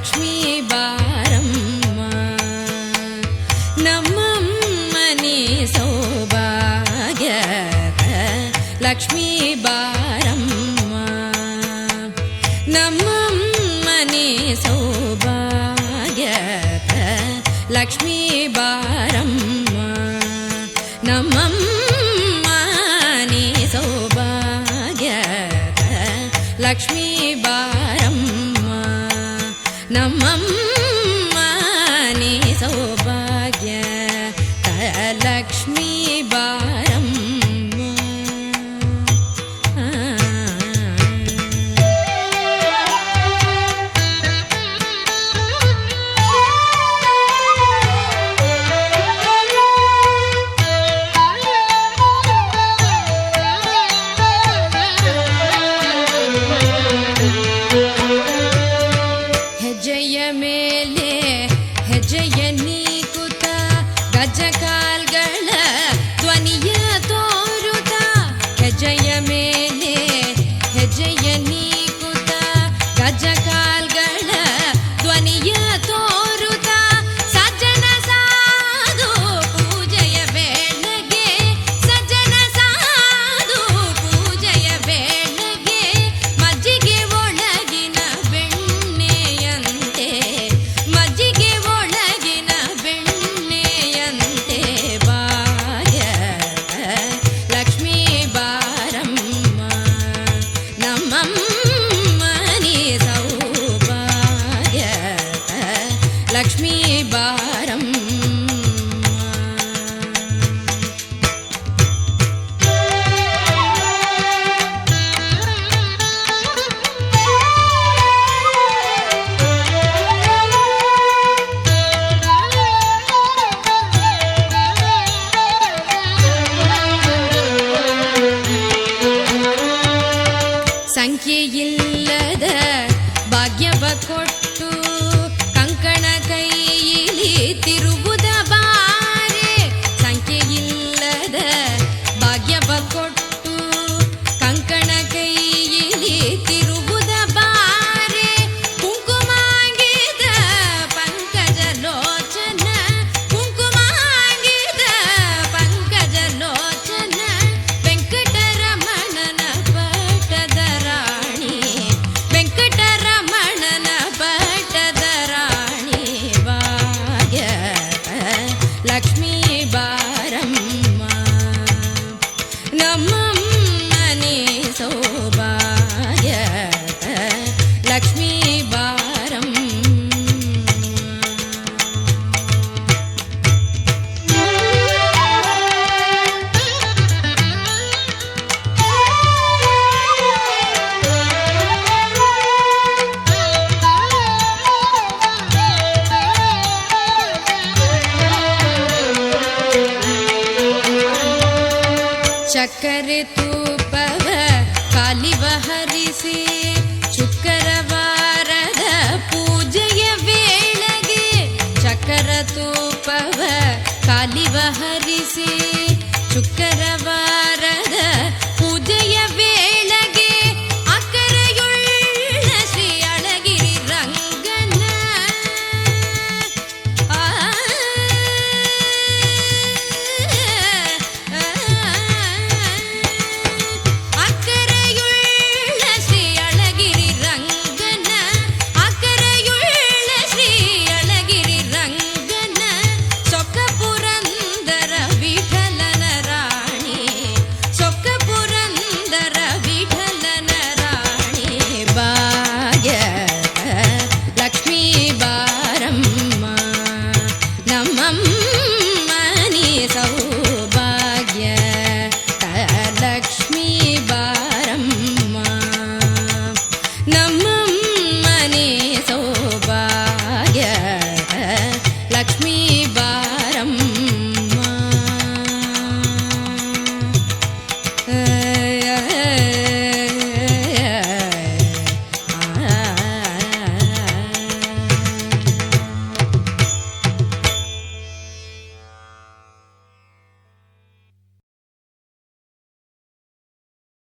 ಲಕ್ಷ್ಮೀ ಬಾರಮ್ಮ ನಮ್ಮಮ್ಮನಿ ಸೌಭಾಗ್ಯದ ಲಕ್ಷ್ಮೀ ಬಾರಮ್ಮ ನಮ್ಮಮ್ಮನಿ ಸೌಭಾಗ್ಯದ ಲಕ್ಷ್ಮೀ ಬಾರಮ್ಮ ನಮ್ಮಮ್ಮನಿ ಸೌಭಾಗ್ಯದ ಲಕ್ಷ್ಮೀ ಬಾರಮ್ಮ ನಮ್ಮಮ್ಮ ನೀ ಸೌಭಾಗ್ಯ ಲಕ್ಷ್ಮೀ ಬಾರಮ್ಮ. ಹೆಜ್ಜೆಯ ಮೇಲೆ ಹೆಜ್ಜೆಯ ನೀಕುತ ಗಜಕಾಲ್ಗಳ ಧ್ವನಿಯ ತೋರುತ ಹೆಜ್ಜೆಯ ಮೇಲೆ ಹೆಜ್ಜೆಯ ನೀಕುತ ಗಜಕಾಲ್ಗಳ ಧ್ವನಿಯ ತೋರುತ ಸಜ್ಜನ ಸಾಧು ಪೂಜೆಯ ವೇಳೆಗೆ ಸಜ್ಜನ ಸಾಧು ಪೂಜೆಯ ವೇಳೆಗೆ ಮಜ್ಜಿಗೆ ಒಳಗಿನ ಬೆಣ್ಣೆಯಂತೆ ಮಜ್ಜಿಗೆ ಒಳಗಿನ ಬೆಣ್ಣೆಯಂತೆ ಬಾಯ ಲಕ್ಷ್ಮೀ ಬಾರಮ್ಮ ನಮ್ಮಮ್ಮನಿ ಸೌಭಾಗ್ಯ ಲಕ್ಷ್ಮೀ ಬಾರಮ್ಮ. ಸಂಖ್ಯೆಯಿಲ್ಲದ ಭಾಗ್ಯವ ಕೊಟ್ಟು ಕಂಕಣ ಕೈಯಲ್ಲಿ ತಿರುವುದ ಬಾರೆ ಸಂಖ್ಯೆಯಿಲ್ಲದ ಭಾಗ್ಯವ ಕೊಟ್ಟು ಕಂಕಣ ಕೈಯಲ್ಲಿ ತಿರುವುದ ಬಾರೆ ಕುಂಕುಮಾಂಗಿದ ಪಂಕಜ ಲೋಚನ ಕುಂಕುಮಾಂಗಿದ ಪಂಕಜ ಲೋಚನ ವೆಂಕಟರಮಣನ ಪಟ್ಟದ ರಾಣಿ ವೆಂಕಟರಮಣನ ಪಟ್ಟದ ರಾಣಿ ಭಾಗ್ಯ ಲಕ್ಷ್ಮೀ ಬಾರಮ್ಮ ನಮ್ಮಮ್ಮನಿ ಸೌಭಾಗ್ಯ ಲಕ್ಷ್ಮೀ ಬಾರಮ್ಮ. ಚಕ್ಕರೆ ತೂಪವ ಕಾಲಿವ ಹರಿಸಿ ಶುಕ್ರವಾರದ ಪೂಜೆಯ ವೇಳೆಗೆ ಚಕ್ಕರ ತೂಪವ ಕಾಲಿವ ಹರಿಸಿ ಶುಕ್ರವಾರ